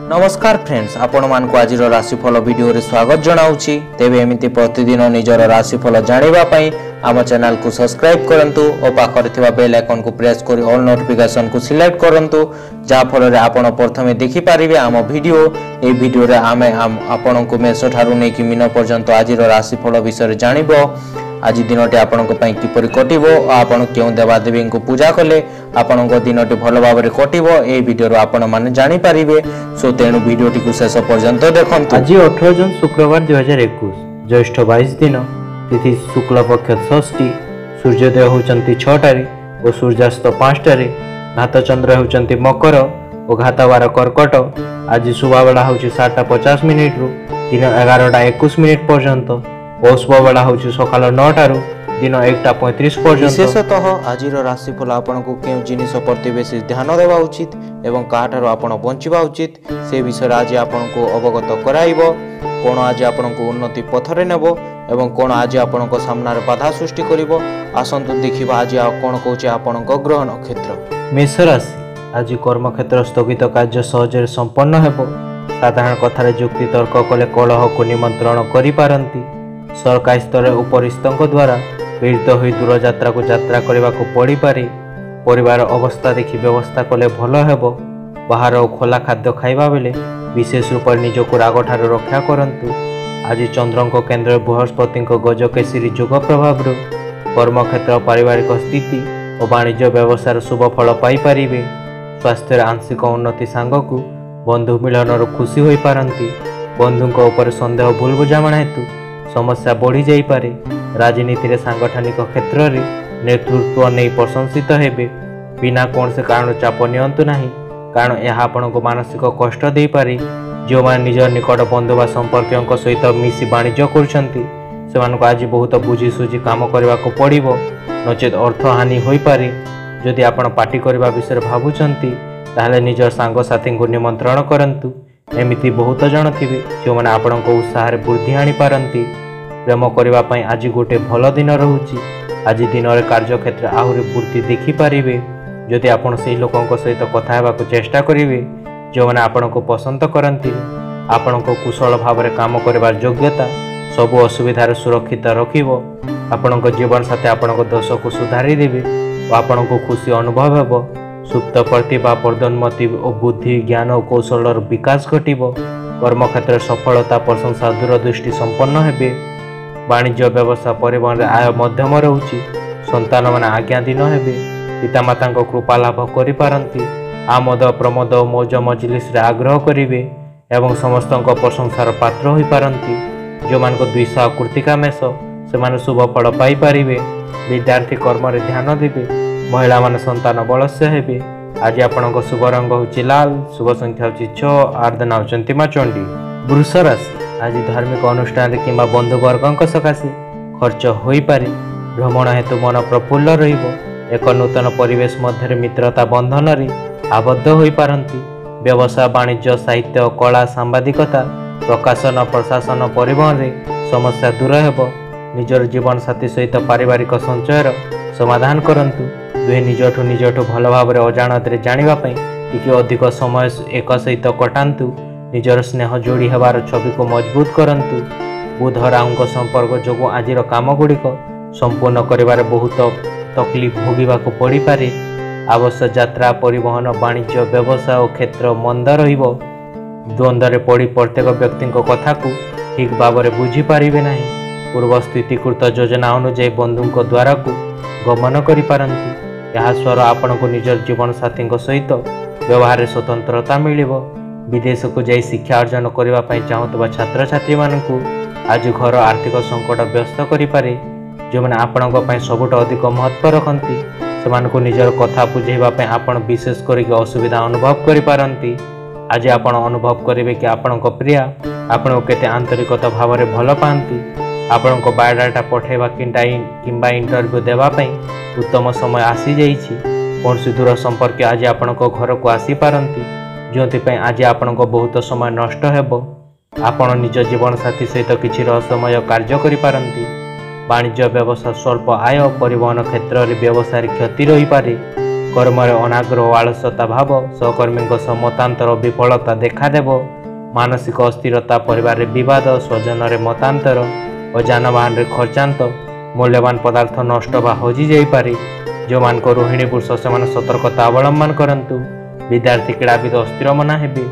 नमस्कार फ्रेंड्स, आपण मानक आज राशिफल वीडियो रे स्वागत जनाऊँगी। तेबे एमिति प्रतिदिन निजर राशिफल जानिबा पई आम चैनल को सब्सक्राइब करंतु और पाखरे थिबा बेल आइकन को प्रेस करी ऑल नोटिफिकेशन को सिलेक्ट करंतु, जा फल रे आपण प्रथमे देखि पारिबे आम वीडियो। ए वीडियो रे आमे आपण को मेष ठारू नै कि मीन पर्यंत आज राशिफल विषय जानिबो। आज दिनटी आपणक पई किपरि कटिबो और आपण केउ देवादेवी को पूजा कले आपणक दिनटी भल भाव में कटिबो ए वीडियो आपण माने जानि पारिबे। सो तेणु वीडियोटी को शेष पर्यंत देखंतु। आज 18 जून शुक्रवार 2021 ज्येष्ठ 22 दिन, तिथि शुक्ल पक्ष षष्ठी, सूर्योदय होचंती 6टारे और सूर्यास्त 5टारे, घात चंद्र होचंती मकर और घातवार कर्कट। आज शुभ बेला होची 7:50 रु दिन 11:21 पर्यंत और शुभ बेला होची सकाल 9टारू दिन 1:35 पर्यंत। विशेषतः आज राशिफल आपन को केउ जिनिस प्रति बेसी ध्यान देवा उचित एवं काठारो आपण बंचिबा उचित से विषय आज आपन को अवगत कराइबो। कोन आज आपन को उन्नति पथरे नेबो एवं कोन आज आपन को सामना रे बाधा सृष्टि करिवो। आसंतु देखिबा आज कोन कहूचे आपन को ग्रह नक्षत्र। मेष राशि, आज कर्म क्षेत्र स्थगित कार्य सहज संपन्न हेबो। साधारण कथार जुक्ति तर्क कले कलह को निमंत्रण करि पारंती। सरकारी स्तर उपरिस्थों द्वारा पीड़ित हुई दूर यात्रा को यात्रा करने को पड़ पारे। परिवार अवस्था देखि व्यवस्था कले भल हेबो। बाहर और खोला खाद्य खाइबा बेले विशेष रूप से निजक राग ठार रक्षा करंतु। आज चंद्र केन्द्र बृहस्पति गजकेशरी जोग प्रभाव कर्म क्षेत्र पारिवारिक स्थिति और वाणिज्य व्यवसाय शुभ फल पाइपर। स्वास्थ्य आंशिक उन्नति सांगक बंधु मिलन खुशी हो पारती। बंधुओं उपर संदेह भूल बुझामणा हेतु समस्या बढ़ी जाई पारे। राजनीति रे सांगठनिक क्षेत्र में नेतृत्व नहीं प्रशंसित हेबे। बिना कौन से कारण चाप नियंतु नहीं, कारण यह आपण को मानसिक कष्ट दे पारे। जो माने निज निकट बंधु बा संपर्क सहित मिसी वाणिज्य करछंती सेमानको आज बहुत बुझी सुझी काम करने को पड़िबो, नचेत अर्थ हानि होई पारे। जदि आपण पार्टी करबा विषय भाबुछंती ताहले निज सांग साथी को निमंत्रण करंतु। एमिति बहुत जन थिबे जो माने आपण को उत्साह रे वृद्धि आनी पारंती। प्रेम करबा पई आज गोटे भल दिन रहउची। आज दिन रे कार्य क्षेत्र आहुरी पूर्ति देखि पारिबे। जदि आपण सेही लोकंक सहित कथा हेबा को चेष्टा करिवे जो माने आपण को पसंद करंती। आपण को कुशल भाव रे काम करबार योग्यता सब असुविधा रे सुरक्षित रखिबो। आपण को जीवन साथी आपण को दोष को सुधारी देबे और आपण को खुशी अनुभव हेबो। सुप्त प्रतिभा प्रदोन्नति और बुद्धि ज्ञान और कौशल विकास घटिबो। कर्म क्षेत्र सफलता प्रशंसा दूरदृष्टि संपन्न हेबे। वाणिज्य व्यवसाय परिवहन आय मध्यम रहुची। संतान माने आज्ञाधीन हेबे। पितामाता कृपा लाभ करि पारंती। आमोद प्रमोद मौज मजलिस रे आग्रह करिवे एवं समस्त प्रशंसार पात्र होई पारंती। जो मानको द्विषा कृतिका मेष से माने शुभ फल पाई पारिबे। विद्यार्थी कर्म रे ध्यान देबे। महिला माने संतान बलस्य हेबे। आज आपणक शुभ रंग होची लाल, शुभ संख्या होची 6, आर्दना होचंती मां चंडी। वृष राशि, आज धार्मिक अनुष्ठान किंबा बंधुवर्गों सकाशे खर्च होई पारे। भ्रमण हेतु मन प्रफुल्ल रहिबो। एक नूतन परिवेश मध्य मित्रता बंधन रे आबद्ध होई पारंती। व्यवसाय वाणिज्य साहित्य कला सांबादिकता प्रकाशन प्रशासन परिवहन रे समस्या दूर हेबो। निजर जीवन साथी सहित पारिवारिक संचयर समाधान करंतु। दुहे निजठू भल भाव में अजाणत जानिबा पई टिके अधिक समय एक सहित कटांतु। निजर स्नेह जोड़ी हेबार छवि को मजबूत करंतु। बुध राहु संपर्क जो आज काम गुड़िक संपूर्ण करिबार बहुत तकलीफ भोगिबा को पड़ी पारे। आवश्यक यात्रा परिवहन वाणिज्य व्यवसाय और क्षेत्र मंद रहिबो। द्वंद्व रे पड़ी प्रत्येक व्यक्ति कथा को ठीक भाव में बुझी पारिबे नहीं। पूर्व स्थितिकृत योजना अनुଯାयी बंधुओं द्वारा को गमन करि पारंती। यह स्वर आपण को निजर जीवन साथी सहित व्यवहार स्वतंत्रता मिलिबो। विदेश को जाई शिक्षा अर्जन करबा पई चाहूतबा छात्र छात्री मानकु आज घर आर्थिक संकट व्यस्त करि पारे। जो माने आपणक पई सबुठ अधिक महत्व रखंती सेमानकु निजर कथा बुझेबा पई आपण विशेष करिक असुविधा अनुभव करि पारंती। आज आपण अनुभव करिवे कि आपणक प्रिया आपण केते आंतरिकता भाव में भल पाती। आपण को बायोडाटा पठेबा किंबा इंटरव्यू देवा पई उत्तम समय आसी जाइछि। कौन दूर संपर्क आज आपण को घर को आसी पारंती जो आज आपण को बहुत समय नष्ट हेबो। आपण निज जीवन साथी सहित किछि रहस्यमय कार्य करि पारंती। वाणिज्य व्यवसाय स्वल्प आय परिवहन क्षेत्र में व्यवसाय क्षति रही पारे। कर्मरे अनाग्रह ओ आलस्यता भाव सहकर्मी मतांतर विफलता देखादेव। मानसिक अस्थिरता परिवार बद स्वजन मतांतर और जानवाहन खर्चांत मूल्यवान पदार्थ नष्ट बा हजि जापे। जो मान रोहिणी पुरुष से सतर्कता अवलंबन करंतु। विद्यार्थी क्रीड़ाविद अस्थिर मना हेबे।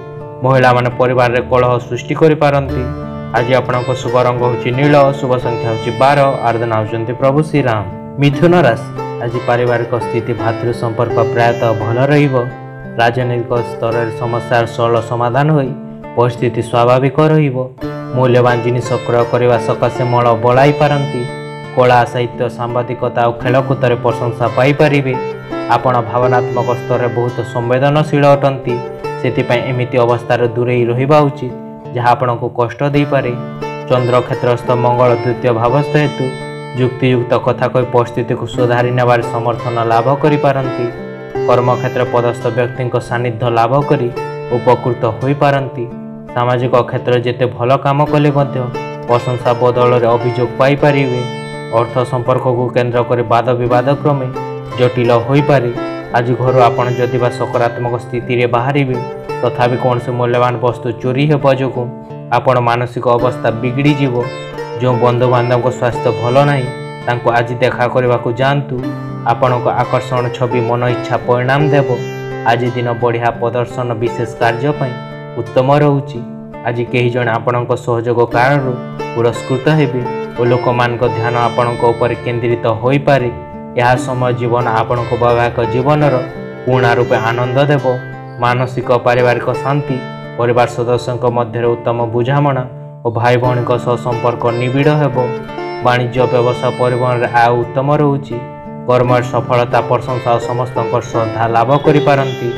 महिला मान परिवार रे कलह सृष्टि करि पारंती। आज आपणक शुभ रंग होची नील, शुभ संख्या होची 12, आराधना होचंती प्रभु श्री राम। मिथुन राशि आज पारिवारिक स्थिति भातृ संपर्क प्रायतः भल रहिबो। राजनैतिक स्तर समस्या सरल समाधान होई परिस्थिति स्वाभाविक रहिबो। मूल्यवान जिनिस क्रय करने सकाशे मल बढ़ाई पारंती। कला साहित्य सांबादिकता और खेलकूद में प्रशंसा पाइपर। आपण भावनात्मक स्तर में बहुत संवेदनशील अटंती। से एमिति अवस्था दूरे रहिबा उचित जहाँ आपण को कष्ट दे पारे। चंद्र क्षेत्रस्थ मंगल द्वितीय भावस्थ हेतु युक्तियुक्त कथा कही परिस्थिति को सुधारी नेबार समर्थन लाभ करि पारंती। कर्मक्षेत्र पदस्थ व्यक्ति सानिध्य लाभ करी उपकृत हो पारंती। सामाजिक क्षेत्र जेते भल काम कले प्रशंसा बदल में अभियोग पाइपर। अर्थ संपर्क को केन्द्र कर वाद विवाद क्रमे जटिल हो पारे। आज घर आपण जदि सकारात्मक स्थिति बाहर तथापि कौन से मूल्यवान वस्तु चोरी हेबा जो आपण मानसिक अवस्था बिगड़ी जीवो। जो बंधु बांधव स्वास्थ्य भल ना तांको आज देखा करने को जातु। आपण को आकर्षण छवि मन इच्छा परिणाम देव। आज दिन बढ़िया प्रदर्शन विशेष कार्यपाई उत्तम रोचे। आज कई जन आपण सहयोग कारण पुरस्कृत हेबे और लोक मान ध्यान आपण केन्द्रित हो पारे। यह समय जीवन आपण वैवाहिक जीवन पूर्ण रूपे आनंद देव। मानसिक पारिवारिक शांति परिवार सदस्यों मध्य उत्तम बुझामणा और भाई भौणी संपर्क निबिड़ हेब। वाणिज्य व्यवसाय परिवहन आय उत्तम रोचे। कर्म सफलता प्रशंसा और समस्त श्रद्धा लाभ करि पारंती।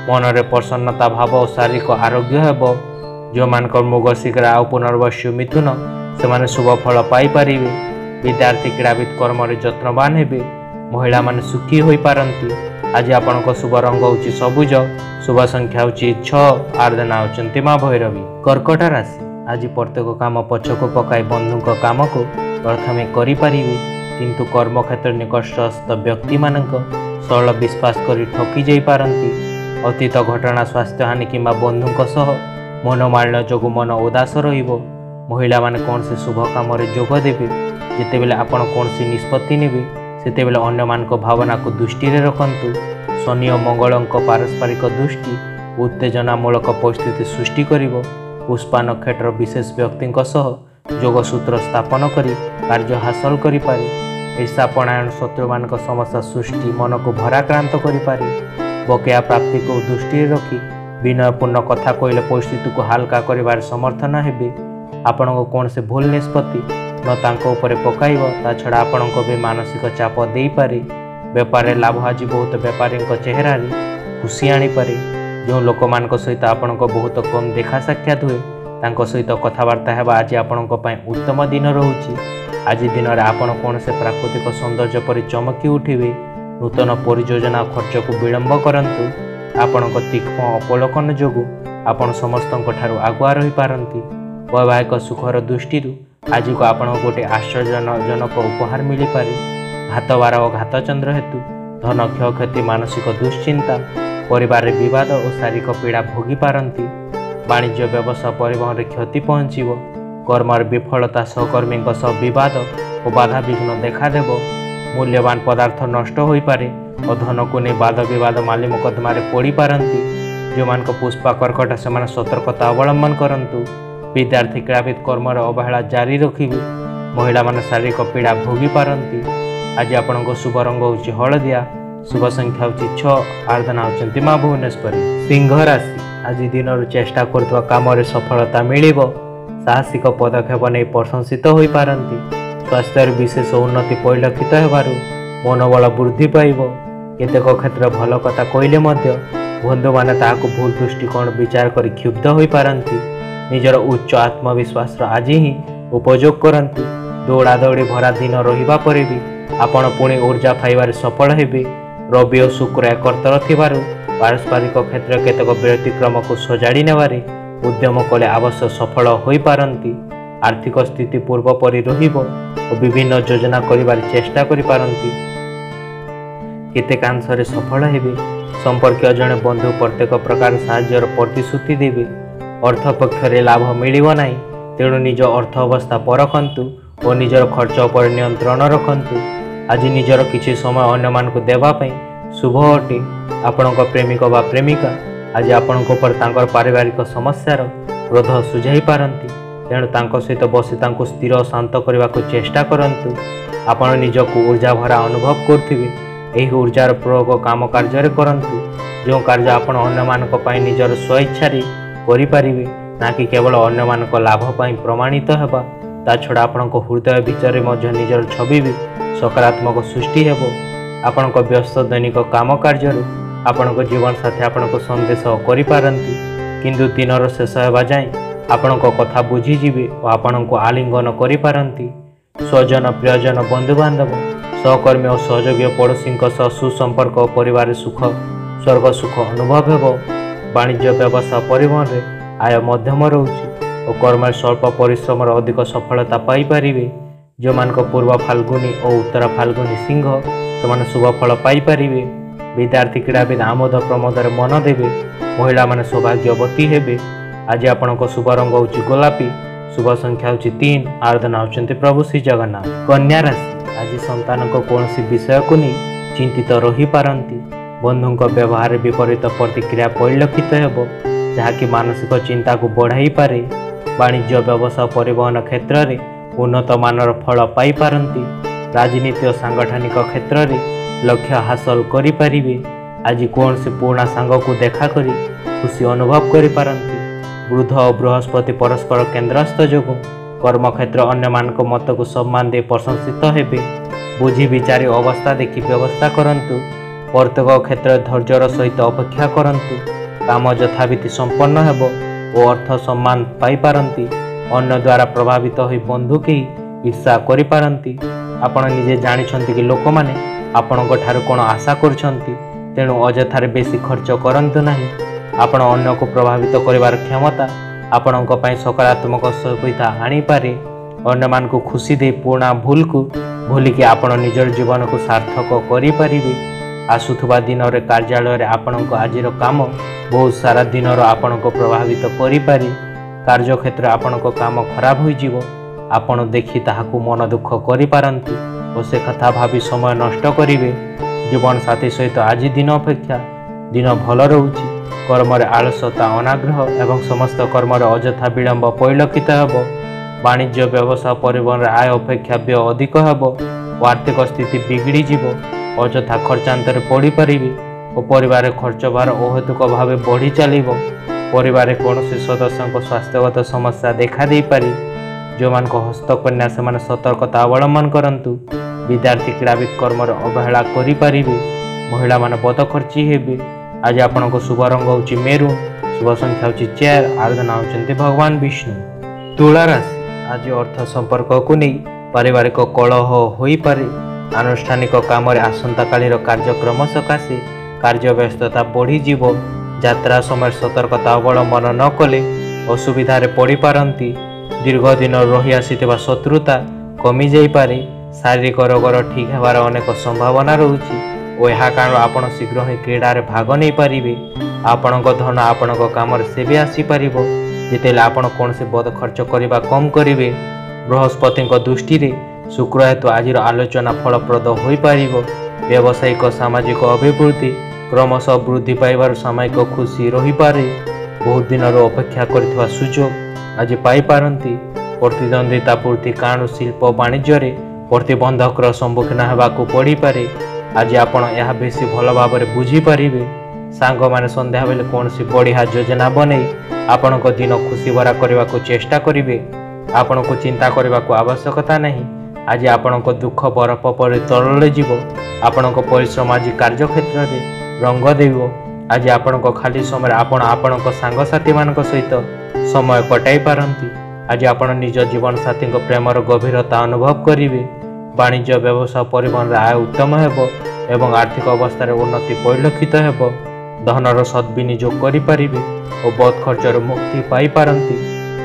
मनरे प्रसन्नता भाव और शारीरिक आरोग्य हेब। जो मान मृग शीघ्र आउ पुनर्वश्य मिथुन से शुभ फल पाइपर। विद्यार्थी क्रीड़ाविद कर्म जत्नवान हेबे। महिला माने सुखी हो पारंती। आज आपण शुभ रंग होची सबुज, शुभ संख्या होची 6, आराधना होचंती मां भैरवी। कर्कट राशि आज प्रत्येक काम पछको पकाई बंधु काम को प्रथमे करि पारिबे। किंतु कर्म क्षेत्र निकटस्थ व्यक्ति मानक सरल विश्वास करी ठकी जाई पारंती। अतीत घटना स्वास्थ्य हानि किंबा बंधु सह मनोमालिन्य जोगु मन उदास रहिबो। महिला माने कौन से शुभ काम रे जोग देबे। जेतेबेले आपण कौन सी निष्पत्ति नेबे सेतेबेले अन्य मान को भावना को दृष्टि रे रखंतु। शनि और मंगल पारस्परिक दृष्टि उत्तेजनामूलक परिस्थिति सृष्टि करिबो। पुष्पा नक्षत्र विशेष व्यक्ति सह जोगसूत्र स्थापन करी कार्य हासिल करि पारे। ईर्षापणायण शत्रु मान समस्या सृष्टि मन को भराक्रांत करि पारे। बकेया प्राप्ति को दृष्टि रखी विनयपूर्ण कथा कहले परिस्थिति को हालका करिबार समर्थन हेबे। आपण को कौन से भूल निष्पत्ति न तांको ऊपर पकाइब। ता छड़ा आपण को भी मानसिक चाप दे पारे। व्यापार लाभ आज बहुत व्यापारी चेहरा खुशी आनी पारे। जो लोक मान सहित आपण को बहुत कम देखा साक्षात हुए तांको सहित कथबार्ता हेबा आज आपण को पाई उत्तम दिन रोचे। आज दिन में आपण कौन से प्राकृतिक सौंदर्य पर चमकी उठिबे। नूतन परियोजना खर्च को विलंब करंतु। आपण को तीक्ष्ण अवलोकन जोगु आपण समस्त आगुआ रही पारंती। वैवाहिक सुखर दृष्टि आज को आपण गोटे आश्चर्यजनक उपहार मिल पारे। घातवार और घातचंद्र हेतु धन क्षयक्षति मानसिक दुश्चिंता परिवार विवाद और शारीरिक पीड़ा भोगी पारंती। वाणिज्य व्यवसाय परिवहन में क्षति पहुँचब। कर्म विफलता सहकर्मी बद और बाधा विघ्न देखादेव। मूल्यवान पदार्थ नष्ट हो पारे और धन को नहीं वाद विवाद माली मुकदमा पड़ पारंती। जो मान पुष्पा कर्कट से सतर्कता अवलंबन करंतु। विद्यार्थी क्रीड़ाविद कर्म अवहेला जारी रखिबे। महिला मान शारीरिक पीड़ा भोगी पारंती। आज आपण को शुभ रंग होची हलदिया, शुभ संख्या होची 6, आराधना होचंती मां भुवनेश्वरी। सिंह राशि आज दिन चेष्टा करथवा काम रे सफलता मिलिबो। साहसिक पदक्षेप नहीं प्रशंसित हो पारंती। स्वास्थ्य विशेष उन्नति परिलक्षित हेबारु मनोबल वृद्धि पाइब। केतेक क्षेत्र भल कथा कहले मध्य बंधु माने ताहाको भूल दृष्टिकोण विचार कर क्षुब्ध हो पारंती। निजर उच्च आत्मविश्वास आज ही उपयोग करंतु। दौड़ा दौड़ी भरा दिन रहिबा परे भी आपण पुणी ऊर्जा पाइबार सफल हेबे। रवि और शुक्र एकत्र थिबारु पारस्परिक क्षेत्र केतक व्यतिक्रम को सजाड़ी नेबारे उद्यम कले अवश्य सफल हो पारंती। आर्थिक स्थिति पूर्व परि रहिबो और विभिन्न योजना करिबार चेष्टा करि पारंती। କେତେକାଂଶରେ ସଫଳ ହେବେ। ସମ୍ପର୍କୀୟ ଜଣେ ବନ୍ଧୁ ପ୍ରତ୍ୟେକ ପ୍ରକାର ସାହାଯ୍ୟର ପ୍ରତିଶ୍ରୁତି ଦେବେ। ଅର୍ଥ ପକ୍ଷରେ ଲାଭ ମିଳିବ ନାହିଁ, ତେଣୁ ନିଜ ଅର୍ଥ ଅବସ୍ଥା ପରଖନ୍ତୁ ଓ ନିଜର ଖର୍ଚ୍ଚ ଉପରେ ନିୟନ୍ତ୍ରଣ ରଖନ୍ତୁ। ଆଜି ନିଜର କିଛି ସମୟ ଅନ୍ୟମାନଙ୍କୁ ଦେବା ପାଇଁ ଶୁଭ ଅଟେ। ଆପଣଙ୍କ ପ୍ରେମିକ ବା ପ୍ରେମିକା ଆଜି ଆପଣଙ୍କ ଉପରେ ତାଙ୍କର ପାରିବାରିକ ସମସ୍ୟାର କ୍ରୋଧ ସୁଝାଇ ପାରନ୍ତି, ତେଣୁ ତାଙ୍କ ସହିତ ବସି ତାଙ୍କୁ ସ୍ଥିର ଓ ଶାନ୍ତ କରିବାକୁ ଚେଷ୍ଟା କରନ୍ତୁ। ଆପଣ ନିଜକୁ ଊର୍ଜା ଭରା ଅନୁଭବ କରୁଥିବେ। ଏହି ଊର୍ଜାର ପ୍ରୟୋଗ କାମ କାର୍ଯ୍ୟରେ କରନ୍ତୁ, ଯେଉଁ କାର୍ଯ୍ୟ ଆପଣ ଅନ୍ୟମାନଙ୍କ ପାଇଁ ନିଜର ସ୍ୱଇଚ୍ଛାରେ କରିପାରିବେ, ନା କି କେବଳ ଅନ୍ୟମାନଙ୍କ ଲାଭ ପାଇଁ ପ୍ରମାଣିତ ହେବା। ତା ଛଡ଼ା ଆପଣଙ୍କ ହୃଦୟ ଭିତରେ ମଧ୍ୟ ନିଜର ଛବି ବି ସକାରାତ୍ମକ ସୃଷ୍ଟି ହେବ। ଆପଣଙ୍କ ବ୍ୟସ୍ତ ଦୈନିକ କାମ କାର୍ଯ୍ୟରୁ ଆପଣଙ୍କ ଜୀବନସାଥୀ ଆପଣଙ୍କୁ ସନ୍ଦେଶ କରିପାରନ୍ତି, କିନ୍ତୁ ଦିନର ଶେଷ ହେବା ଯାଏଁ ଆପଣଙ୍କ କଥା ବୁଝିଯିବେ ଓ ଆପଣଙ୍କୁ ଆଲିଙ୍ଗନ କରିପାରନ୍ତି। ସ୍ୱଜନ, ପ୍ରିୟଜନ, ବନ୍ଧୁବାନ୍ଧବ, ସହକର୍ମୀ ଓ ସହଯୋଗୀ ପଡ଼ୋଶୀଙ୍କ ସହ ସୁସମ୍ପର୍କ ଓ ପରିବାରରେ ସୁଖ, ସ୍ୱର୍ଗ ସୁଖ ଅନୁଭବ ହେବ। ବାଣିଜ୍ୟ, ବ୍ୟବସାୟ, ପରିବହନରେ ଆୟ ମଧ୍ୟମ ରହୁଛି ଓ କର୍ମରେ ସ୍ୱଳ୍ପ ପରିଶ୍ରମର ଅଧିକ ସଫଳତା ପାଇପାରିବେ। ଯେଉଁମାନଙ୍କ ପୂର୍ବ ଫାଲ୍ଗୁନୀ ଓ ଉତ୍ତର ଫାଲ୍ଗୁନୀ ସିଂହ, ସେମାନେ ଶୁଭ ଫଳ ପାଇପାରିବେ। ବିଦ୍ୟାର୍ଥୀ, କ୍ରୀଡ଼ାବିଦ ଆମୋଦ ପ୍ରମୋଦରେ ମନ ଦେବେ। ମହିଳାମାନେ ସୌଭାଗ୍ୟବତୀ ହେବେ। ଆଜି ଆପଣଙ୍କ ଶୁଭ ରଙ୍ଗ ହେଉଛି ଗୋଲାପୀ, ଶୁଭ ସଂଖ୍ୟା ହେଉଛି 3, ଆରାଧନା ହେଉଛନ୍ତି ପ୍ରଭୁ ଶ୍ରୀ ଜଗନ୍ନାଥ। କନ୍ୟା ରାଶି ଆଜି ସନ୍ତାନଙ୍କ କୌଣସି ବିଷୟକୁ ନେଇ ଚିନ୍ତିତ ରହିପାରନ୍ତି। ବନ୍ଧୁଙ୍କ ବ୍ୟବହାରରେ ବିପରୀତ ପ୍ରତିକ୍ରିୟା ପରିଲକ୍ଷିତ ହେବ, ଯାହାକି ମାନସିକ ଚିନ୍ତାକୁ ବଢ଼ାଇପାରେ। ବାଣିଜ୍ୟ, ବ୍ୟବସାୟ, ପରିବହନ କ୍ଷେତ୍ରରେ ଉନ୍ନତ ମାନର ଫଳ ପାଇପାରନ୍ତି। ରାଜନୀତି ଓ ସାଂଗଠନିକ କ୍ଷେତ୍ରରେ ଲକ୍ଷ୍ୟ ହାସଲ କରିପାରିବେ। ଆଜି କୌଣସି ପୁରୁଣା ସାଙ୍ଗକୁ ଦେଖା କରି ଖୁସି ଅନୁଭବ କରିପାରନ୍ତି। ବୁଧ ଓ ବୃହସ୍ପତି ପରସ୍ପର କେନ୍ଦ୍ରସ୍ଥ ଯୋଗୁଁ କର୍ମକ୍ଷେତ୍ର ଅନ୍ୟମାନଙ୍କ ମତକୁ ସମ୍ମାନ ଦେଇ ପ୍ରଶଂସିତ ହେବେ। ବୁଝି ବିଚାରି ଅବସ୍ଥା ଦେଖି ବ୍ୟବସ୍ଥା କରନ୍ତୁ। ପ୍ରତ୍ୟେକ କ୍ଷେତ୍ରରେ ଧୈର୍ଯ୍ୟର ସହିତ ଅପେକ୍ଷା କରନ୍ତୁ। କାମ ଯଥାବିଧି ସମ୍ପନ୍ନ ହେବ ଓ ଅର୍ଥ ସମ୍ମାନ ପାଇପାରନ୍ତି। ଅନ୍ୟ ଦ୍ୱାରା ପ୍ରଭାବିତ ହୋଇ ବନ୍ଧୁ କେହି ଈର୍ଷା କରିପାରନ୍ତି। ଆପଣ ନିଜେ ଜାଣିଛନ୍ତି କି ଲୋକମାନେ ଆପଣଙ୍କ ଠାରୁ କ'ଣ ଆଶା କରୁଛନ୍ତି, ତେଣୁ ଅଯଥାରେ ବେଶୀ ଖର୍ଚ୍ଚ କରନ୍ତୁ ନାହିଁ। ଆପଣ ଅନ୍ୟକୁ ପ୍ରଭାବିତ କରିବାର କ୍ଷମତା ଆପଣଙ୍କ ପାଇଁ ସକାରାତ୍ମକ ସୁବିଧା ଆଣିପାରେ। ଅନ୍ୟମାନଙ୍କୁ ଖୁସି ଦେଇ ପୁରୁଣା ଭୁଲକୁ ଭୁଲିକି ଆପଣ ନିଜର ଜୀବନକୁ ସାର୍ଥକ କରିପାରିବେ। ଆସୁଥିବା ଦିନରେ କାର୍ଯ୍ୟାଳୟରେ ଆପଣଙ୍କ ଆଜିର କାମ ବହୁତ ସାରା ଦିନର ଆପଣଙ୍କୁ ପ୍ରଭାବିତ କରିପାରେ। କାର୍ଯ୍ୟକ୍ଷେତ୍ରରେ ଆପଣଙ୍କ କାମ ଖରାପ ହୋଇଯିବ। ଆପଣ ଦେଖି ତାହାକୁ ମନ ଦୁଃଖ କରିପାରନ୍ତି ଓ ସେ କଥା ଭାବି ସମୟ ନଷ୍ଟ କରିବେ। ଜୀବନସାଥୀ ସହିତ ଆଜି ଦିନ ଅପେକ୍ଷା ଦିନ ଭଲ ରହୁଛି। କର୍ମରେ ଆଳସ୍ୟତା, ଅନାଗ୍ରହ ଏବଂ ସମସ୍ତ କର୍ମରେ ଅଯଥା ବିଳମ୍ବ ପରିଲକ୍ଷିତ ହେବ। ବାଣିଜ୍ୟ, ବ୍ୟବସାୟ, ପରିବହନରେ ଆୟ ଅପେକ୍ଷା ବ୍ୟୟ ଅଧିକ ହେବ ଓ ଆର୍ଥିକ ସ୍ଥିତି ବିଗିଡ଼ିଯିବ। ଅଯଥା ଖର୍ଚ୍ଚାନ୍ତରେ ପଡ଼ିପାରିବେ ଓ ପରିବାରରେ ଖର୍ଚ୍ଚ ଭାର ଅହେତୁକ ଭାବେ ବଢ଼ି ଚାଲିବ। ପରିବାରରେ କୌଣସି ସଦସ୍ୟଙ୍କ ସ୍ୱାସ୍ଥ୍ୟଗତ ସମସ୍ୟା ଦେଖାଦେଇପାରେ। ଯେଉଁମାନଙ୍କ ହସ୍ତକନ୍ୟା, ସେମାନେ ସତର୍କତା ଅବଲମ୍ବନ କରନ୍ତୁ। ବିଦ୍ୟାର୍ଥୀ, କ୍ରୀଡ଼ାବିଦ କର୍ମରେ ଅବହେଳା କରିପାରିବେ। ମହିଳାମାନେ ବଦଖର୍ଚ୍ଚୀ ହେବେ। ଆଜି ଆପଣଙ୍କ ଶୁଭ ରଙ୍ଗ ହେଉଛି ମେରୁନ୍, ଶୁଭ ସଂଖ୍ୟା ହେଉଛି 4, ଆରାଧନା ହେଉଛନ୍ତି ଭଗବାନ ବିଷ୍ଣୁ। ତୁଳା ରାଶି ଆଜି ଅର୍ଥ ସମ୍ପର୍କକୁ ନେଇ ପାରିବାରିକ କଳହ ହୋଇପାରେ। ଆନୁଷ୍ଠାନିକ କାମରେ ଆସନ୍ତାକାଲିର କାର୍ଯ୍ୟକ୍ରମ ସକାଶେ କାର୍ଯ୍ୟ ବ୍ୟସ୍ତତା ବଢ଼ିଯିବ। ଯାତ୍ରା ସମୟରେ ସତର୍କତା ଅବଲମ୍ବନ ନ କଲେ ଅସୁବିଧାରେ ପଡ଼ିପାରନ୍ତି। ଦୀର୍ଘ ଦିନରୁ ରହି ଆସିଥିବା ଶତ୍ରୁତା କମିଯାଇପାରେ। ଶାରୀରିକ ରୋଗର ଠିକ୍ ହେବାର ଅନେକ ସମ୍ଭାବନା ରହୁଛି ଓ ଏହା କାରଣରୁ ଆପଣ ଶୀଘ୍ର ହିଁ କ୍ରୀଡ଼ାରେ ଭାଗ ନେଇପାରିବେ। ଆପଣଙ୍କ ଧନ ଆପଣଙ୍କ କାମରେ ସେବେ ଆସିପାରିବ, ଯେତେବେଳେ ଆପଣ କୌଣସି ବଦ ଖର୍ଚ୍ଚ କରିବା କମ୍ କରିବେ। ବୃହସ୍ପତିଙ୍କ ଦୃଷ୍ଟିରେ ଶୁକ୍ର ହେତୁ ଆଜିର ଆଲୋଚନା ଫଳପ୍ରଦ ହୋଇପାରିବ। ବ୍ୟବସାୟିକ, ସାମାଜିକ ଅଭିବୃଦ୍ଧି କ୍ରମଶଃ ବୃଦ୍ଧି ପାଇବାରୁ ସାମୟିକ ଖୁସି ରହିପାରେ। ବହୁତ ଦିନରୁ ଅପେକ୍ଷା କରିଥିବା ସୁଯୋଗ ଆଜି ପାଇପାରନ୍ତି। ପ୍ରତିଦ୍ୱନ୍ଦ୍ୱିତା ବୃଦ୍ଧି କାରଣରୁ ଶିଳ୍ପ ବାଣିଜ୍ୟରେ ପ୍ରତିବନ୍ଧକର ସମ୍ମୁଖୀନ ହେବାକୁ ପଡ଼ିପାରେ। ଆଜି ଆପଣ ଏହା ବେଶୀ ଭଲ ଭାବରେ ବୁଝିପାରିବେ। ସାଙ୍ଗମାନେ ସନ୍ଧ୍ୟାବେଳେ କୌଣସି ବଢ଼ିଆ ଯୋଜନା ବନେଇ ଆପଣଙ୍କ ଦିନ ଖୁସି ଭରା କରିବାକୁ ଚେଷ୍ଟା କରିବେ। ଆପଣଙ୍କୁ ଚିନ୍ତା କରିବାକୁ ଆବଶ୍ୟକତା ନାହିଁ। ଆଜି ଆପଣଙ୍କ ଦୁଃଖ ବରଫ ପରି ତରଳି ଯିବ। ଆପଣଙ୍କ ପରିଶ୍ରମ ଆଜି କାର୍ଯ୍ୟକ୍ଷେତ୍ରରେ ରଙ୍ଗ ଦେବ। ଆଜି ଆପଣଙ୍କ ଖାଲି ସମୟରେ ଆପଣ ଆପଣଙ୍କ ସାଙ୍ଗସାଥିମାନଙ୍କ ସହିତ ସମୟ କଟାଇ ପାରନ୍ତି। ଆଜି ଆପଣ ନିଜ ଜୀବନସାଥୀଙ୍କ ପ୍ରେମର ଗଭୀରତା ଅନୁଭବ କରିବେ। ବାଣିଜ୍ୟ, ବ୍ୟବସାୟ, ପରିବହନରେ ଆୟ ଉତ୍ତମ ହେବ ଏବଂ ଆର୍ଥିକ ଅବସ୍ଥାରେ ଉନ୍ନତି ପରିଲକ୍ଷିତ ହେବ। ଧନର ସଦ୍ବିନିଯୋଗ କରିପାରିବେ ଓ ବଦ ଖର୍ଚ୍ଚରୁ ମୁକ୍ତି ପାଇପାରନ୍ତି।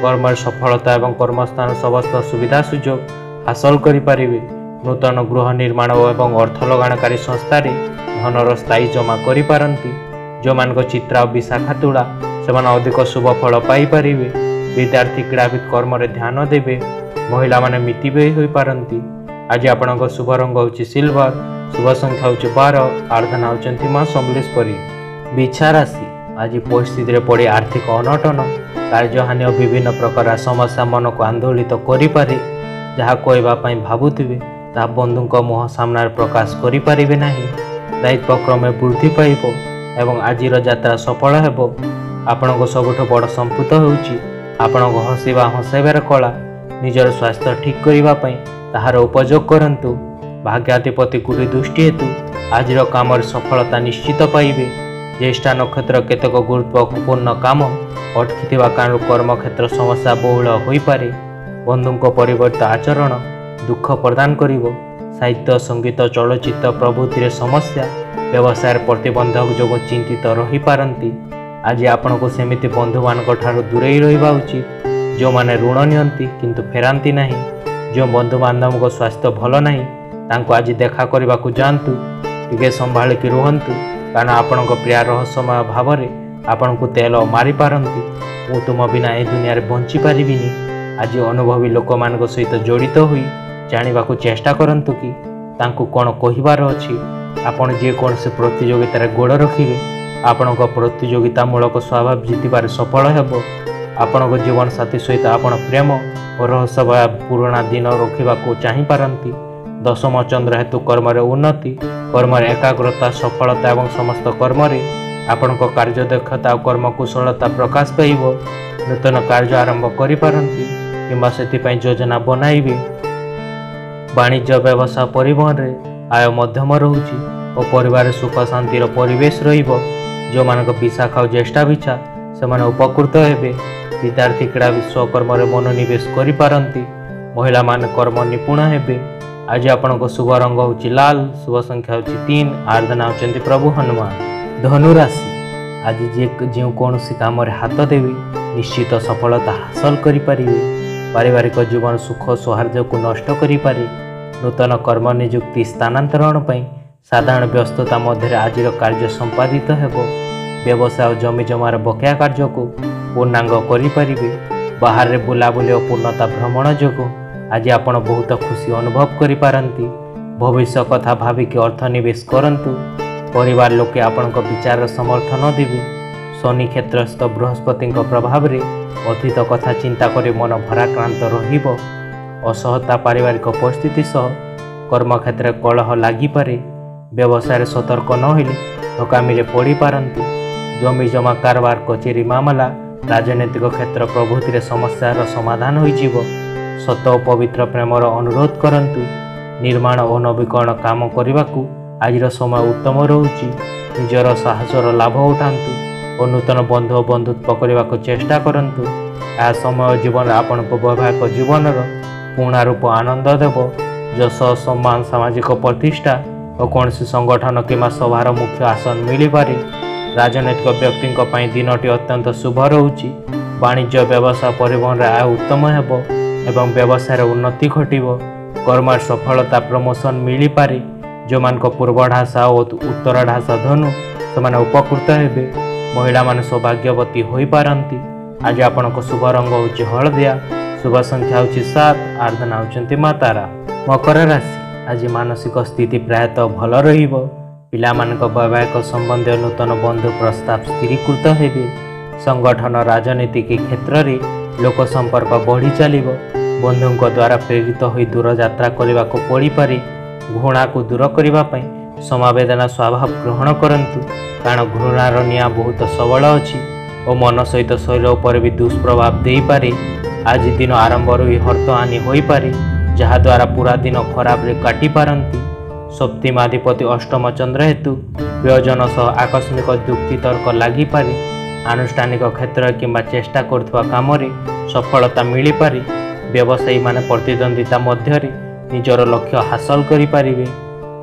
କର୍ମରେ ସଫଳତା ଏବଂ କର୍ମସ୍ଥାନ ସମସ୍ତ ସୁବିଧା ସୁଯୋଗ ହାସଲ କରିପାରିବେ। ନୂତନ ଗୃହ ନିର୍ମାଣ ଏବଂ ଅର୍ଥ ଲଗାଣକାରୀ ସଂସ୍ଥାରେ ଧନର ସ୍ଥାୟୀ ଜମା କରିପାରନ୍ତି। ଯେଉଁମାନଙ୍କ ଚିତ୍ରା ଓ ବିଶାଖା ତୁଳା ସେମାନେ ଅଧିକ ଶୁଭ ଫଳ ପାଇପାରିବେ। ବିଦ୍ୟାର୍ଥୀ କ୍ରୀଡ଼ାବିତ କର୍ମରେ ଧ୍ୟାନ ଦେବେ। ମହିଳାମାନେ ମିତିବ୍ୟୟୀ ହୋଇପାରନ୍ତି। ଆଜି ଆପଣଙ୍କ ଶୁଭ ରଙ୍ଗ ହେଉଛି ସିଲଭର। ଶୁଭ ସଂଖ୍ୟା ହେଉଛି 12। ଆରାଧନା ହେଉଛନ୍ତି ମା ସମଲେଶ୍ୱରୀ। ବିଛା ରାଶି ଆଜି ପରିସ୍ଥିତିରେ ପଡ଼ି ଆର୍ଥିକ ଅନଟନ, କାର୍ଯ୍ୟହାନି ଓ ବିଭିନ୍ନ ପ୍ରକାର ସମସ୍ୟା ମନକୁ ଆନ୍ଦୋଳିତ କରିପାରେ। ଯାହା କହିବା ପାଇଁ ଭାବୁଥିବେ ତାହା ବନ୍ଧୁଙ୍କ ମୁହଁ ସାମ୍ନାରେ ପ୍ରକାଶ କରିପାରିବେ ନାହିଁ। ଦାୟିତ୍ୱ କ୍ରମେ ବୃଦ୍ଧି ପାଇବ ଏବଂ ଆଜିର ଯାତ୍ରା ସଫଳ ହେବ। ଆପଣଙ୍କ ସବୁଠୁ ବଡ଼ ସମ୍ପଦ ହେଉଛି ଆପଣଙ୍କ ହସାଇବାର କଳା। ନିଜର ସ୍ୱାସ୍ଥ୍ୟ ଠିକ୍ କରିବା ପାଇଁ ତାହାର ଉପଯୋଗ କରନ୍ତୁ। ଭାଗ୍ୟାଧିପତି ଗୁରୁ ଦୃଷ୍ଟି ହେତୁ ଆଜିର କାମରେ ସଫଳତା ନିଶ୍ଚିତ ପାଇବେ। ଜ୍ୟେଷ୍ଠା ନକ୍ଷତ୍ର କେତେକ ଗୁରୁତ୍ୱପୂର୍ଣ୍ଣ କାମ ଅଟକିଥିବା କାରଣରୁ କର୍ମକ୍ଷେତ୍ର ସମସ୍ୟା ବହୁଳ ହୋଇପାରେ। ବନ୍ଧୁଙ୍କ ପରିବର୍ତ୍ତ ଆଚରଣ ଦୁଃଖ ପ୍ରଦାନ କରିବ। ସାହିତ୍ୟ, ସଙ୍ଗୀତ, ଚଳଚ୍ଚିତ୍ର ପ୍ରଭୃତିରେ ସମସ୍ୟା, ବ୍ୟବସାୟରେ ପ୍ରତିବନ୍ଧକ ଯୋଗୁଁ ଚିନ୍ତିତ ରହିପାରନ୍ତି। ଆଜି ଆପଣଙ୍କୁ ସେମିତି ବନ୍ଧୁମାନଙ୍କ ଠାରୁ ଦୂରେଇ ରହିବା ଉଚିତ ଯେଉଁମାନେ ଋଣ ନିଅନ୍ତି କିନ୍ତୁ ଫେରାନ୍ତି ନାହିଁ। ଯେଉଁ ବନ୍ଧୁବାନ୍ଧବଙ୍କ ସ୍ୱାସ୍ଥ୍ୟ ଭଲ ନାହିଁ ତାଙ୍କୁ ଆଜି ଦେଖା କରିବାକୁ ଯାଆନ୍ତୁ। ଟିକେ ସମ୍ଭାଳିକି ରୁହନ୍ତୁ କାରଣ ଆପଣଙ୍କ ପ୍ରିୟ ରହସ୍ୟମୟ ଭାବରେ ଆପଣଙ୍କୁ ତେଲ ମାରିପାରନ୍ତି। ମୁଁ ତୁମ ବିନା ଏ ଦୁନିଆରେ ବଞ୍ଚିପାରିବିନି। ଆଜି ଅନୁଭବୀ ଲୋକମାନଙ୍କ ସହିତ ଜଡ଼ିତ ହୋଇ ଜାଣିବାକୁ ଚେଷ୍ଟା କରନ୍ତୁ କି ତାଙ୍କୁ କ'ଣ କହିବାର ଅଛି। ଆପଣ ଯେକୌଣସି ପ୍ରତିଯୋଗିତାରେ ଗୋଡ଼ ରଖିବେ ଆପଣଙ୍କ ପ୍ରତିଯୋଗିତାମୂଳକ ସ୍ୱଭାବ ଜିତିବାରେ ସଫଳ ହେବ। ଆପଣଙ୍କ ଜୀବନସାଥୀ ସହିତ ଆପଣ ପ୍ରେମ ଓ ରହସ୍ୟମୟ ପୁରୁଣା ଦିନ ରଖିବାକୁ ଚାହିଁପାରନ୍ତି। ଦଶମ ଚନ୍ଦ୍ର ହେତୁ କର୍ମରେ ଉନ୍ନତି, କର୍ମରେ ଏକାଗ୍ରତା, ସଫଳତା ଏବଂ ସମସ୍ତ କର୍ମରେ ଆପଣଙ୍କ କାର୍ଯ୍ୟଦକ୍ଷତା ଓ କର୍ମକୁଶଳତା ପ୍ରକାଶ ପାଇବ। ନୂତନ କାର୍ଯ୍ୟ ଆରମ୍ଭ କରିପାରନ୍ତି କିମ୍ବା ସେଥିପାଇଁ ଯୋଜନା ବନାଇବେ। ବାଣିଜ୍ୟ, ବ୍ୟବସାୟ, ପରିବହନରେ ଆୟ ମଧ୍ୟମ ରହୁଛି ଓ ପରିବାରରେ ସୁଖ ଶାନ୍ତିର ପରିବେଶ ରହିବ। ଯେଉଁମାନଙ୍କ ବିଶାଖା ଓ ଜ୍ୟେଷ୍ଠା ବିଛା ସେମାନେ ଉପକୃତ ହେବେ। ବିଦ୍ୟାର୍ଥୀ କ୍ରୀଡ଼ାବିତ ସ୍ୱକର୍ମରେ ମନୋନିବେଶ କରିପାରନ୍ତି। ମହିଳାମାନେ କର୍ମ ନିପୁଣ ହେବେ। ଆଜି ଆପଣଙ୍କ ଶୁଭ ରଙ୍ଗ ହେଉଛି ଲାଲ। ଶୁଭ ସଂଖ୍ୟା ହେଉଛି 3। ଆରାଧନା ହେଉଛନ୍ତି ପ୍ରଭୁ ହନୁମାନ। ଧନୁରାଶି ଆଜି ଯେକୌଣସି କାମରେ ହାତ ଦେବେ ନିଶ୍ଚିତ ସଫଳତା ହାସଲ କରିପାରିବେ। ପାରିବାରିକ ଜୀବନ ସୁଖ ସୌହାର୍ଦ୍ଦ୍ୟକୁ ନଷ୍ଟ କରିପାରେ। ନୂତନ କର୍ମ ନିଯୁକ୍ତି ସ୍ଥାନାନ୍ତରଣ ପାଇଁ ସାଧାରଣ ବ୍ୟସ୍ତତା ମଧ୍ୟରେ ଆଜିର କାର୍ଯ୍ୟ ସମ୍ପାଦିତ ହେବ। ବ୍ୟବସାୟ ଜମିଜମାର ବକେୟା କାର୍ଯ୍ୟକୁ ପୂର୍ଣ୍ଣାଙ୍ଗ କରିପାରିବେ। ବାହାରେ ବୁଲାବୁଲି ଓ ପୂର୍ଣ୍ଣତା ଭ୍ରମଣ ଯୋଗୁଁ ଆଜି ଆପଣ ବହୁତ ଖୁସି ଅନୁଭବ କରିପାରନ୍ତି। ଭବିଷ୍ୟ କଥା ଭାବିକି ଅର୍ଥ ନିବେଶ କରନ୍ତୁ। ପରିବାର ଲୋକେ ଆପଣଙ୍କ ବିଚାରର ସମର୍ଥନ ଦେବେ। ଶନି କ୍ଷେତ୍ରସ୍ଥ ବୃହସ୍ପତିଙ୍କ ପ୍ରଭାବରେ ଅତୀତ କଥା ଚିନ୍ତା କରି ମନ ଭରାକ୍ରାନ୍ତ ରହିବ। ଅସହତା, ପାରିବାରିକ ପରିସ୍ଥିତି ସହ କର୍ମକ୍ଷେତ୍ରରେ କଳହ ଲାଗିପାରେ। ବ୍ୟବସାୟରେ ସତର୍କ ନହେଲେ ଠକାମିରେ ପଡ଼ିପାରନ୍ତି। ଜମିଜମା କାରବାର, କଚେରୀ ମାମଲା, ରାଜନୈତିକ କ୍ଷେତ୍ର ପ୍ରଭୃତିରେ ସମସ୍ୟାର ସମାଧାନ ହୋଇଯିବ। ସତ ଓ ପବିତ୍ର ପ୍ରେମର ଅନୁରୋଧ କରନ୍ତୁ। ନିର୍ମାଣ ଓ ନବୀକରଣ କାମ କରିବାକୁ ଆଜିର ସମୟ ଉତ୍ତମ ରହୁଛି। ନିଜର ସାହସର ଲାଭ ଉଠାନ୍ତୁ ଓ ନୂତନ ବନ୍ଧୁ ଓ ବନ୍ଧୁତ୍ୱ କରିବାକୁ ଚେଷ୍ଟା କରନ୍ତୁ। ଏହା ସମୟ ଜୀବନରେ ଆପଣଙ୍କ ବୈବାହିକ ଜୀବନର ପୂର୍ଣ୍ଣ ରୂପ ଆନନ୍ଦ ଦେବ। ଯଶ, ସମ୍ମାନ, ସାମାଜିକ ପ୍ରତିଷ୍ଠା ଓ କୌଣସି ସଂଗଠନ କିମ୍ବା ସଭାର ମୁଖ୍ୟ ଆସନ ମିଳିପାରେ। ରାଜନୈତିକ ବ୍ୟକ୍ତିଙ୍କ ପାଇଁ ଦିନଟି ଅତ୍ୟନ୍ତ ଶୁଭ ରହୁଛି। ବାଣିଜ୍ୟ, ବ୍ୟବସାୟ, ପରିବହନରେ ଆୟ ଉତ୍ତମ ହେବ ଏବଂ ବ୍ୟବସାୟରେ ଉନ୍ନତି ଘଟିବ। କର୍ମରେ ସଫଳତା, ପ୍ରମୋସନ ମିଳିପାରେ। ଯେଉଁମାନଙ୍କ ପୂର୍ବ ଢାସା ଓ ଉତ୍ତର ଢାସା ଧନୁ ସେମାନେ ଉପକୃତ ହେବେ। ମହିଳାମାନେ ସୌଭାଗ୍ୟବତୀ ହୋଇପାରନ୍ତି। ଆଜି ଆପଣଙ୍କ ଶୁଭ ରଙ୍ଗ ହେଉଛି ହଳଦିଆ। ଶୁଭ ସଂଖ୍ୟା ହେଉଛି 7। ଆରାଧନା ହେଉଛନ୍ତି ମା ତାରା। ମକର ରାଶି ଆଜି ମାନସିକ ସ୍ଥିତି ପ୍ରାୟତଃ ଭଲ ରହିବ। ପିଲାମାନଙ୍କ ବୈବାହିକ ସମ୍ବନ୍ଧୀୟ ନୂତନ ବନ୍ଧୁ ପ୍ରସ୍ତାବ ସ୍ଥିରୀକୃତ ହେବେ। ସଂଗଠନ, ରାଜନୈତିକ କ୍ଷେତ୍ରରେ ଲୋକ ସମ୍ପର୍କ ବଢ଼ି ଚାଲିବ। ବନ୍ଧୁଙ୍କ ଦ୍ୱାରା ପ୍ରେରିତ ହୋଇ ଦୂରଯାତ୍ରା କରିବାକୁ ପଡ଼ିପାରେ। ଘୃଣାକୁ ଦୂର କରିବା ପାଇଁ ସମବେଦନା ସ୍ୱଭାବ ଗ୍ରହଣ କରନ୍ତୁ କାରଣ ଘୃଣାର ନିଆଁ ବହୁତ ସବଳ ଅଛି ଓ ମନ ସହିତ ଶରୀର ଉପରେ ବି ଦୁଷ୍ପ୍ରଭାବ ଦେଇପାରେ। ଆଜି ଦିନ ଆରମ୍ଭରୁ ହିଁ ହର୍ତ୍ତହାନି ହୋଇପାରେ ଯାହାଦ୍ୱାରା ପୁରା ଦିନ ଖରାପରେ କାଟିପାରନ୍ତି। ସପ୍ତମାଧିପତି ଅଷ୍ଟମ ଚନ୍ଦ୍ର ହେତୁ ପ୍ରିୟଜନ ସହ ଆକସ୍ମିକ ଯୁକ୍ତିତର୍କ ଲାଗିପାରେ। ଆନୁଷ୍ଠାନିକ କ୍ଷେତ୍ରରେ କିମ୍ବା ଚେଷ୍ଟା କରୁଥିବା କାମରେ ସଫଳତା ମିଳିପାରେ। ବ୍ୟବସାୟୀମାନେ ପ୍ରତିଦ୍ୱନ୍ଦ୍ୱିତା ମଧ୍ୟରେ ନିଜର ଲକ୍ଷ୍ୟ ହାସଲ କରିପାରିବେ।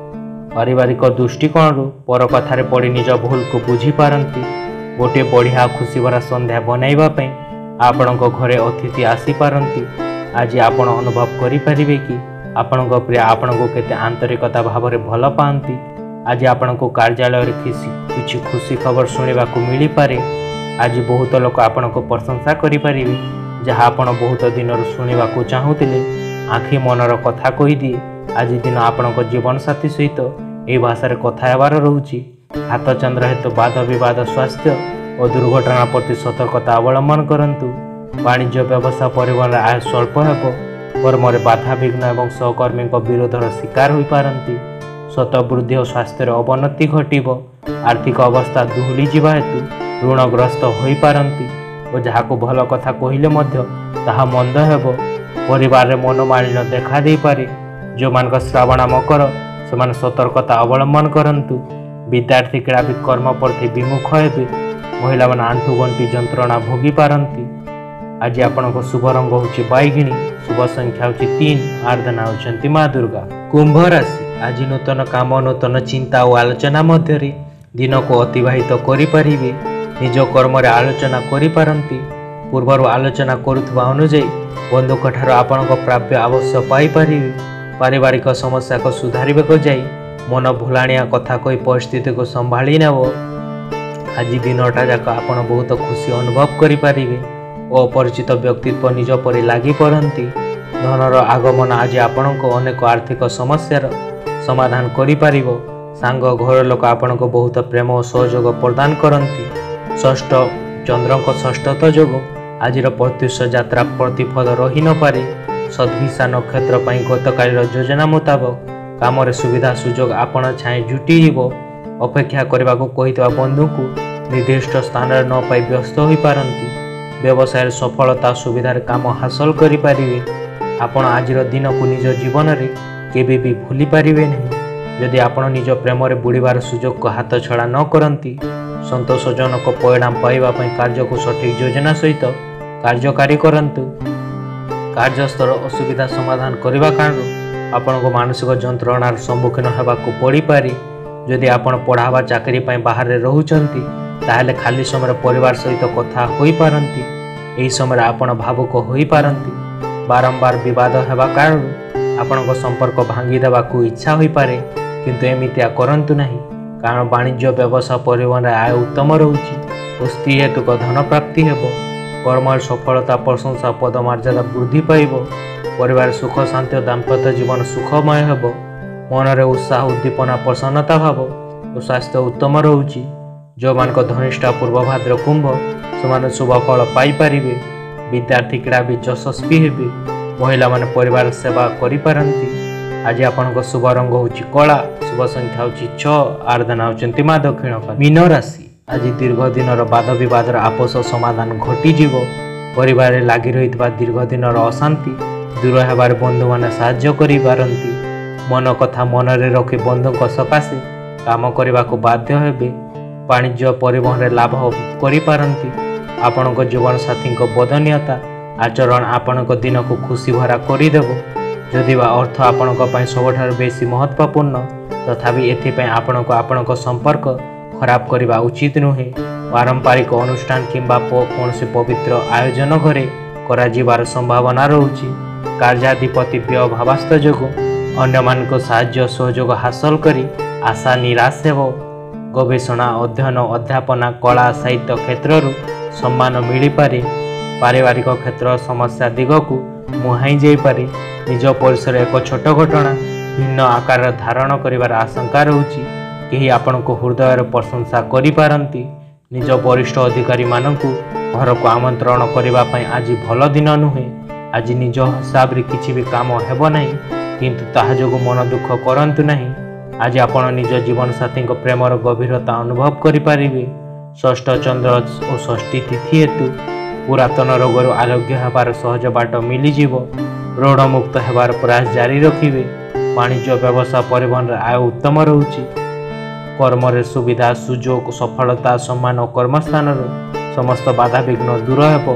ପାରିବାରିକ ଦୃଷ୍ଟିକୋଣରୁ ପର କଥାରେ ପଡ଼ି ନିଜ ଭୁଲକୁ ବୁଝିପାରନ୍ତି। ଗୋଟିଏ ବଢ଼ିଆ ଖୁସିଭରା ସନ୍ଧ୍ୟା ବନାଇବା ପାଇଁ ଆପଣଙ୍କ ଘରେ ଅତିଥି ଆସିପାରନ୍ତି। ଆଜି ଆପଣ ଅନୁଭବ କରିପାରିବେ କି ଆପଣଙ୍କ ପ୍ରିୟ ଆପଣଙ୍କୁ କେତେ ଆନ୍ତରିକତା ଭାବରେ ଭଲ ପାଆନ୍ତି। आज आपण को कार्यालय किसी खुशी खबर शुणा मिल पारे। आज बहुत लोग आपण को प्रशंसा करें जहाँ आपण बहुत दिन शुणा चाहूले। आखि मनर कथा कहीदिए। आज दिन आपण जीवन साथी सहित यह भाषा कथा हेबार रोचे। हाथ चंद्र हेतु वाद विवाद स्वास्थ्य और दुर्घटना प्रति सतर्कता अवलंबन करंतु। वाणिज्य व्यवसाय परिवहन आय स्वल्प हेब। कर्म बाधा विघ्न और सहकर्मी विरोधर शिकार हो पारती। स्वत वृद्धि और स्वास्थ्य अवनति घटब। आर्थिक अवस्था दुहली जावा हेतु ऋणग्रस्त हो पारती और जहाँ को भल कथा कहले ताहा मंद हेब। परिवार में मनोमालिन्य देखा दे पारे। जो मान श्रावण मकर से सतर्कता अवलंबन करंतु। विद्यार्थी क्रीड़ाविद कर्म प्रति विमुख हेबे। महिला मान आंठु गंठी जंत्रणा भोगी पारती। आज आपण शुभ रंग होची बैगिणी। शुभ संख्या होची 3। आराधना होचंती माँ दुर्गा। कुंभ राशि आज नूतन काम नूतन चिंता और आलोचना मध्य दिन को अतिवाहित करें। निज कर्म आलोचना करी। पूर्वर आलोचना करुवा अनुजाई बंधुक ठार आपण प्राप्य अवश्य पाइपर। पारिवारिक समस्या को सुधार को जाई मन भुलाणिया कथा कही परिस्थिति को संभाली नेब। आज दिनटा जाक आपण बहुत खुशी अनुभव करें और अपरिचित व्यक्तित्व निज पर लगी पड़ती। धनर आगमन आज आपण को अनेक आर्थिक समस्यार समाधान करिपार। सांग घर लोक आपण को बहुत प्रेम और सहयोग प्रदान करती। षष्ठ चंद्र षष्ठत जोग आज प्रत्युष यात्रा प्रतिफल रही न पारे। सद्भिषा नक्षत्र गतकाल योजना मुताबक काम सुविधा सुजोग आपण छाए जुटी अपेक्षा करने को कही बंधु को निर्दिष्ट स्थान न पाई व्यस्त हो पारती। व्यवसाय सफलता सुविधार काम हासिल करें। आपण आज दिन को निज जीवन में केबे भी भूली पारिबे नहीं। यदि आपण निज प्रेम रे बुड़ीबार सुजोग को हाथ छड़ा न करती संतोषजनक परिणाम पाइबा कार्य को सठिक योजना सहित कार्यकारी करंतु। कार्यस्थल असुविधा समाधान करने कारण आपण को मानसिक जंत्रणार सम्मुखीन होगाकू पड़ पारे। जदि आपण पढ़ावा चाकरी बाहर रोचंती ताहले खाली समय परिवार सहित कथा हो पारती। यही समय आपण भावुक हो पारती। बारंबार विवाद होगा कारण आपण संपर्क भांगी देवाकू इच्छा हो पारे किंतु एमितिया करंतु नहीं। कारण वाणिज्य व्यवसाय परिवहन आय उत्तम रोचे और स्त्री हेतुक धन प्राप्ति हेब। कर्म सफलता प्रशंसा पदमर्यादा वृद्धि पाइब। परिवार सुख शांति दाम्पत्य जीवन सुखमय हेब। मनरे उत्साह उद्दीपना प्रसन्नता भाव और स्वास्थ्य उत्तम रोचे। जो मान धनिष्ठा पूर्वभाद्र कुंभ से शुभ फल पाइपर। विद्यार्थी क्रीड़ाविद यशस्वी हेबे। महिला माने परिवार सेवा करिपारंती। आज आपण शुभ रंग होची कला। शुभ संख्या होची 6। आराधना होचंती माँ दक्षिणकाली। मीन राशि आज दीर्घ दिन वाद विवाद आपस समाधान घटीज। परिवार लगी रही दीर्घ दिन अशांति दूर होबार बंधु मैंने साहाय्य करिपारंती। मन कथा मन रे रखी बंधु सकाशे काम करने को बाध्य हेबे। वाणिज्य परिवहन लाभ करिपारंती। आपण जीवन साथी बदनीयता आचरण आपण दिन को खुशी भरा करदेव। जदि अर्थ आपण सबुठ बेसी महत्वपूर्ण तथापि एथिपाई आपण संपर्क खराब करने उचित नुहे। पारंपरिक अनुष्ठान किंबा कौन पवित्र आयोजन घरे करार संभावना रोचे। कार्याधिपति व्यय भावास्थ जोग अन्य मान साहाय्य सहयोग हासिल करी आशा निराश हेब। गवेषणा अध्ययन अध्यापना कला साहित्य क्षेत्र सम्मान मिल पारे। पारिवारिक क्षेत्र समस्या दिग को मुहाई जापे। निज परिसर एक छोट घटना भिन्न आकार धारण कर आशंका रोचे। कहीं आपण को हृदय प्रशंसा करिपारंती। निज वरिष्ठ अधिकारी मानकु घर को आमंत्रण करने आज भल दिन नुहे। आज निज हिसाब रे किछि भी काम हेब नहीं किंतु ताहा जोगु मन दुख करंतु नहीं। आज आपण निज जीवन साथी प्रेमर गभीरता अनुभव करिपारिबे। षष्ठ चंद्र और षष्ठी तिथि हेतु पुरातन रोगर आरोग्य होबार सहज बाट मिलीजिव। ऋण मुक्त होबार प्रयास जारी रखिबे। वाणिज्य व्यवसाय परिवहन आय उत्तम रोचे। कर्म सुविधा सुजोग सफलता सम्मान और कर्मस्थान समस्त बाधा विघ्न दूर हेब।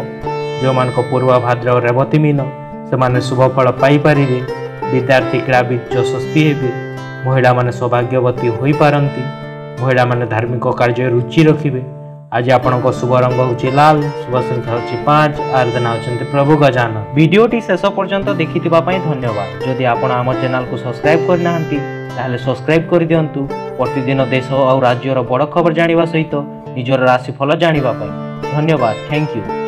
जो मान पूर्व भाद्र रेवती मीन से शुभ फल पाइपर। विद्यार्थी क्रीड़ाविद यशस्वी हेबे। महिला माने सौभाग्यवती हो पारती। महिला माने धार्मिक कार्य रुचि रखिबे। आज आपणक शुभ रंग होची लाल, शुभ संख्या होची 5, आराधना होचंती प्रभु गजानन। वीडियोटी शेष पर्यंत देखिथिबा पई धन्यवाद। जदि आपण आम चैनल को सब्सक्राइब करनाहांती ताहले सब्सक्राइब कर दियंतु। प्रतिदिन देश और राज्यर बड़ खबर जानिबा सहित निजर राशिफल जानिबा पई। धन्यवाद, थैंक यू।